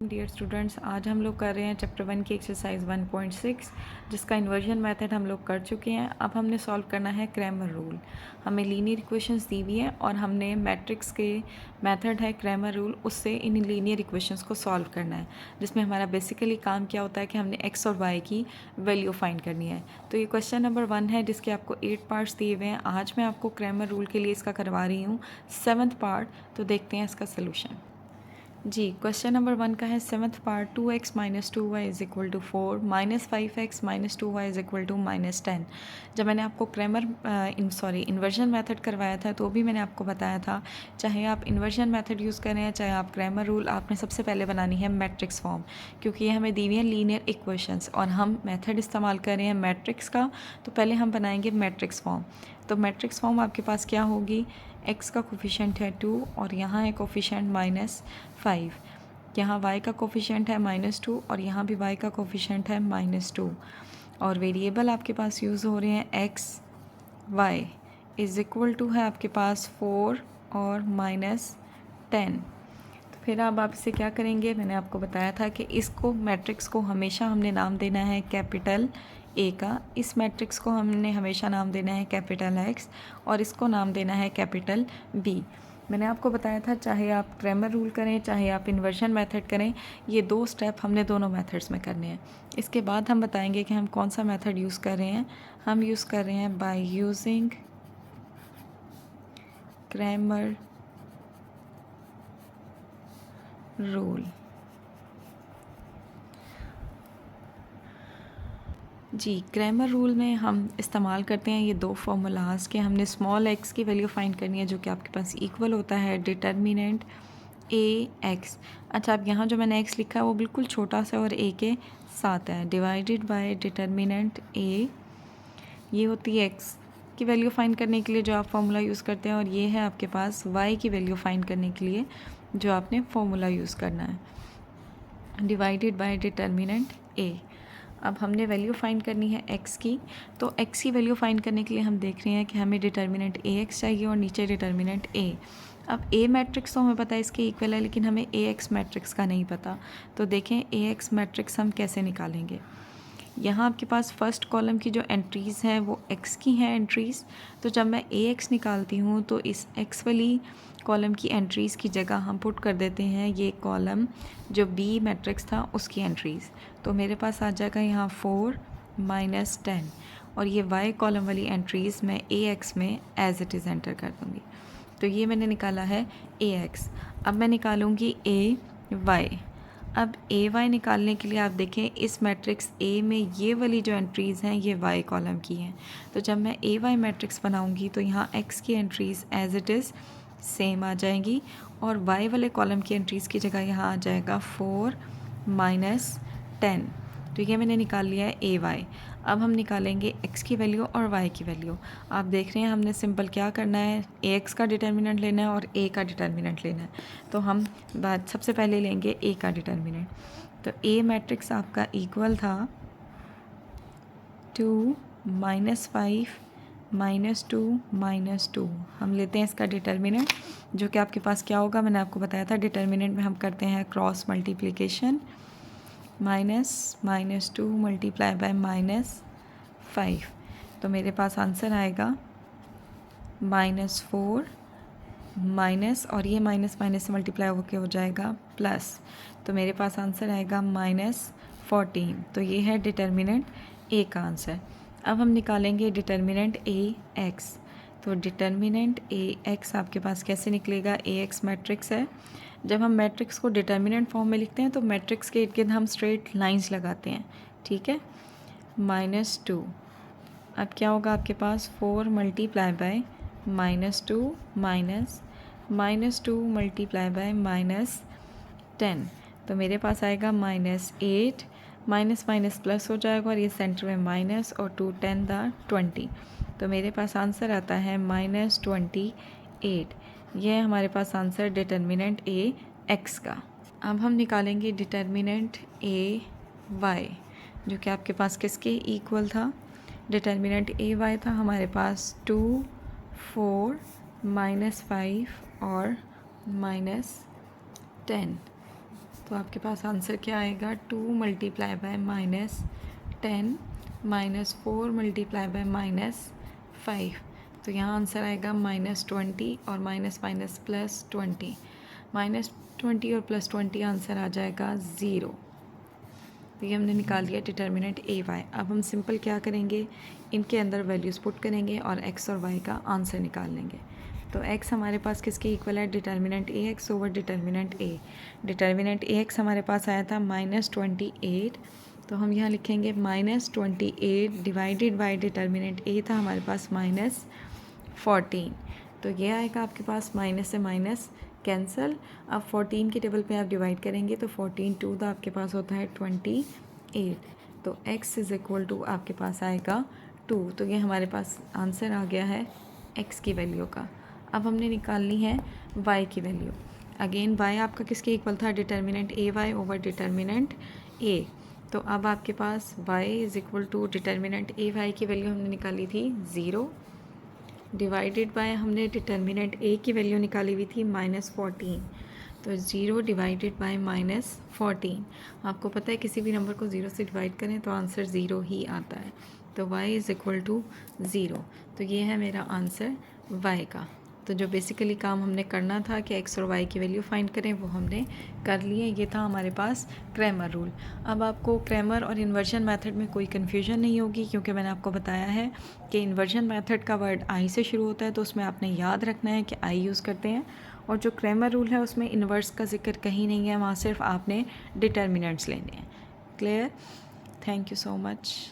Dear students, आज हम लोग कर रहे हैं चैप्टर 1 की एक्सरसाइज 1.6 जिसका इन्वर्जन मेथड हम लोग कर चुके हैं। अब हमने सॉल्व करना है क्रैमर रूल। हमें लीनियर इक्वेशंस दी हुई है और हमने मैट्रिक्स के मेथड है क्रैमर रूल, उससे इन लीनियर इक्वेशंस को सॉल्व करना है, जिसमें हमारा बेसिकली काम क्या होता है कि हमने एक्स और वाई की वैल्यू फाइंड करनी है। तो ये क्वेश्चन नंबर 1 है जिसके आपको 8 पार्ट्स दिए हुए हैं। आज मैं आपको क्रैमर रूल के लिए इसका करवा रही हूँ 7th पार्ट। तो देखते हैं इसका सोल्यूशन। जी, क्वेश्चन नंबर 1 का है 7th part. 2x minus 2y is equal to 4 minus 5x minus 2y is equal to minus 10। जब मैंने आपको क्रैमर इन्वर्जन मेथड करवाया था तो भी मैंने आपको बताया था, चाहे आप इन्वर्जन मेथड यूज़ करें या चाहे आप क्रैमर रूल, आपने सबसे पहले बनानी है मैट्रिक्स फॉर्म, क्योंकि ये हमें दी हुई है लीनियर इक्वेशंस और हम मेथड इस्तेमाल कर रहे हैं मैट्रिक्स का। तो पहले हम बनाएंगे मैट्रिक्स फॉर्म। तो मैट्रिक्स फॉर्म आपके पास क्या होगी, x का कोफिशिएंट है 2 और यहाँ है कोफिशिएंट -5, यहाँ y का कोफिशिएंट है -2 और यहाँ भी y का कोफिशिएंट है -2, और वेरिएबल आपके पास यूज़ हो रहे हैं x y is equal to है आपके पास 4 और -10। तो फिर अब आप इसे क्या करेंगे, मैंने आपको बताया था कि इसको मैट्रिक्स को हमेशा हमने नाम देना है कैपिटल ए का, इस मैट्रिक्स को हमने हमेशा नाम देना है कैपिटल एक्स और इसको नाम देना है कैपिटल बी। मैंने आपको बताया था चाहे आप क्रैमर रूल करें चाहे आप इन्वर्जन मेथड करें, ये 2 स्टेप हमने दोनों मेथड्स में करने हैं। इसके बाद हम बताएंगे कि हम कौन सा मेथड यूज़ कर रहे हैं। हम यूज़ कर रहे हैं बाय यूजिंग क्रैमर रूल। जी, क्रैमर रूल में हम इस्तेमाल करते हैं ये 2 फार्मूलाज के। हमने स्मॉल एक्स की वैल्यू फाइंड करनी है जो कि आपके पास इक्वल होता है डिटर्मिनेंट ए एक्स। अच्छा, अब यहाँ जो मैंने एक्स लिखा है वो बिल्कुल छोटा सा और ए के साथ है, डिवाइडेड बाय डिटर्मिनेंट ए, ये होती है एक्स की वैल्यू फाइंड करने के लिए जो आप फार्मूला यूज़ करते हैं, और ये है आपके पास वाई की वैल्यू फाइंड करने के लिए जो आपने फार्मूला यूज़ करना है, डिवाइडेड बाय डिटर्मिनेंट ए। अब हमने वैल्यू फाइंड करनी है x की, तो x की वैल्यू फाइंड करने के लिए हम देख रहे हैं कि हमें डिटर्मिनेंट ax चाहिए और नीचे डिटर्मिनेंट a। अब a मैट्रिक्स तो हमें पता है इसके इक्वल है, लेकिन हमें ax मैट्रिक्स का नहीं पता। तो देखें ax मैट्रिक्स हम कैसे निकालेंगे। यहाँ आपके पास फर्स्ट कॉलम की जो एंट्रीज़ हैं वो x की हैं एंट्रीज़। तो जब मैं ax निकालती हूँ तो इस x वाली कॉलम की एंट्रीज़ की जगह हम पुट कर देते हैं ये कॉलम जो b मैट्रिक्स था उसकी एंट्रीज़। तो मेरे पास आ जाएगा यहाँ 4 -10, और ये y कॉलम वाली एंट्रीज़ मैं ax में एज इट इज़ एंटर कर दूँगी। तो ये मैंने निकाला है ax। अब मैं निकालूँगी ay। अब ए वाई निकालने के लिए आप देखें इस मैट्रिक्स ए में ये वाली जो एंट्रीज़ हैं ये वाई कॉलम की हैं। तो जब मैं ए वाई मैट्रिक्स बनाऊंगी तो यहाँ एक्स की entries as it is same आ जाएंगी, और वाई वाले कॉलम की एंट्रीज़ की जगह यहाँ आ जाएगा 4 -10। तो ये मैंने निकाल लिया है ए वाई। अब हम निकालेंगे एक्स की वैल्यू और वाई की वैल्यू। आप देख रहे हैं हमने सिंपल क्या करना है, ए एक्स का डिटर्मिनेंट लेना है और ए का डिटर्मिनेंट लेना है। तो हम बात सबसे पहले लेंगे ए का डिटर्मिनेंट। तो ए मैट्रिक्स आपका इक्वल था 2 -5 -2 -2। हम लेते हैं इसका डिटर्मिनेंट जो कि आपके पास क्या होगा, मैंने आपको बताया था डिटर्मिनेंट में हम करते हैं क्रॉस मल्टीप्लिकेशन, -2 मल्टीप्लाई बाय -5। तो मेरे पास आंसर आएगा -4 माइनस, और ये माइनस माइनस से मल्टीप्लाई होकर हो जाएगा प्लस। तो मेरे पास आंसर आएगा -14। तो ये है डिटर्मिनेंट ए का आंसर। अब हम निकालेंगे डिटर्मिनेंट ए एक्स। तो डिटर्मिनेंट ए एक्स आपके पास कैसे निकलेगा, ए एक्स मैट्रिक्स है। जब हम मैट्रिक्स को डिटर्मिनेंट फॉर्म में लिखते हैं तो मैट्रिक्स के इर्द गिर्द हम स्ट्रेट लाइंस लगाते हैं, ठीक है। -2, अब क्या होगा आपके पास 4 मल्टीप्लाई बाय -2 -2 मल्टीप्लाई बाय -10। तो मेरे पास आएगा -8, माइनस माइनस प्लस हो जाएगा और ये सेंटर में माइनस, और 2 10 दा 20। तो मेरे पास आंसर आता है -28। यह है हमारे पास आंसर डिटर्मिनेंट ए एक्स का। अब हम निकालेंगे डिटर्मिनेंट ए वाई जो कि आपके पास किसके इक्वल था, डिटर्मिनेंट ए वाई था हमारे पास 2 4 -5 और -10। तो आपके पास आंसर क्या आएगा, 2 मल्टीप्लाई बाय -10 -4 मल्टीप्लाई बाय -5। तो यहाँ आंसर आएगा -20 और माइनस माइनस +20, -20 और +20 आंसर आ जाएगा 0। तो ये हमने निकाल लिया डिटर्मिनेंट ए वाई। अब हम सिंपल क्या करेंगे, इनके अंदर वैल्यूज़ पुट करेंगे और एक्स और वाई का आंसर निकाल लेंगे। तो एक्स हमारे पास किसके इक्वल है, डिटर्मिनेंट ए एक्स ओवर डिटर्मिनेंट ए। डिटर्मिनेंट ए एक्स हमारे पास आया था -28, तो हम यहाँ लिखेंगे -28 डिवाइडेड बाई डिटर्मिनेंट ए था हमारे पास -14। तो ये आएगा आपके पास, माइनस से माइनस कैंसल। अब 14 के टेबल पे आप डिवाइड करेंगे तो 14 2 तो आपके पास होता है 28। तो x इज़ इक्वल टू आपके पास आएगा 2। तो ये हमारे पास आंसर आ गया है x की वैल्यू का। अब हमने निकालनी है y की वैल्यू। अगेन y आपका किसके इक्वल था, determinant A Y over determinant A. तो अब आपके पास y is equal to determinant A Y की वैल्यू हमने निकाली थी 0 डिवाइडेड बाय हमने डिटर्मिनेंट ए की वैल्यू निकाली हुई थी -14। तो 0 डिवाइडेड बाय -14, आपको पता है किसी भी नंबर को 0 से डिवाइड करें तो आंसर 0 ही आता है। तो y इज़ इक्वल टू 0। तो ये है मेरा आंसर y का। तो जो बेसिकली काम हमने करना था कि x और y की वैल्यू फाइंड करें वो हमने कर लिए। ये था हमारे पास क्रैमर रूल। अब आपको क्रैमर और इन्वर्जन मेथड में कोई कन्फ्यूजन नहीं होगी, क्योंकि मैंने आपको बताया है कि इन्वर्जन मेथड का वर्ड आई से शुरू होता है, तो उसमें आपने याद रखना है कि आई यूज़ करते हैं। और जो क्रैमर रूल है उसमें इन्वर्स का जिक्र कहीं नहीं है, वहाँ सिर्फ आपने डिटर्मिनेंट्स लेने हैं। Clear? Thank you so much.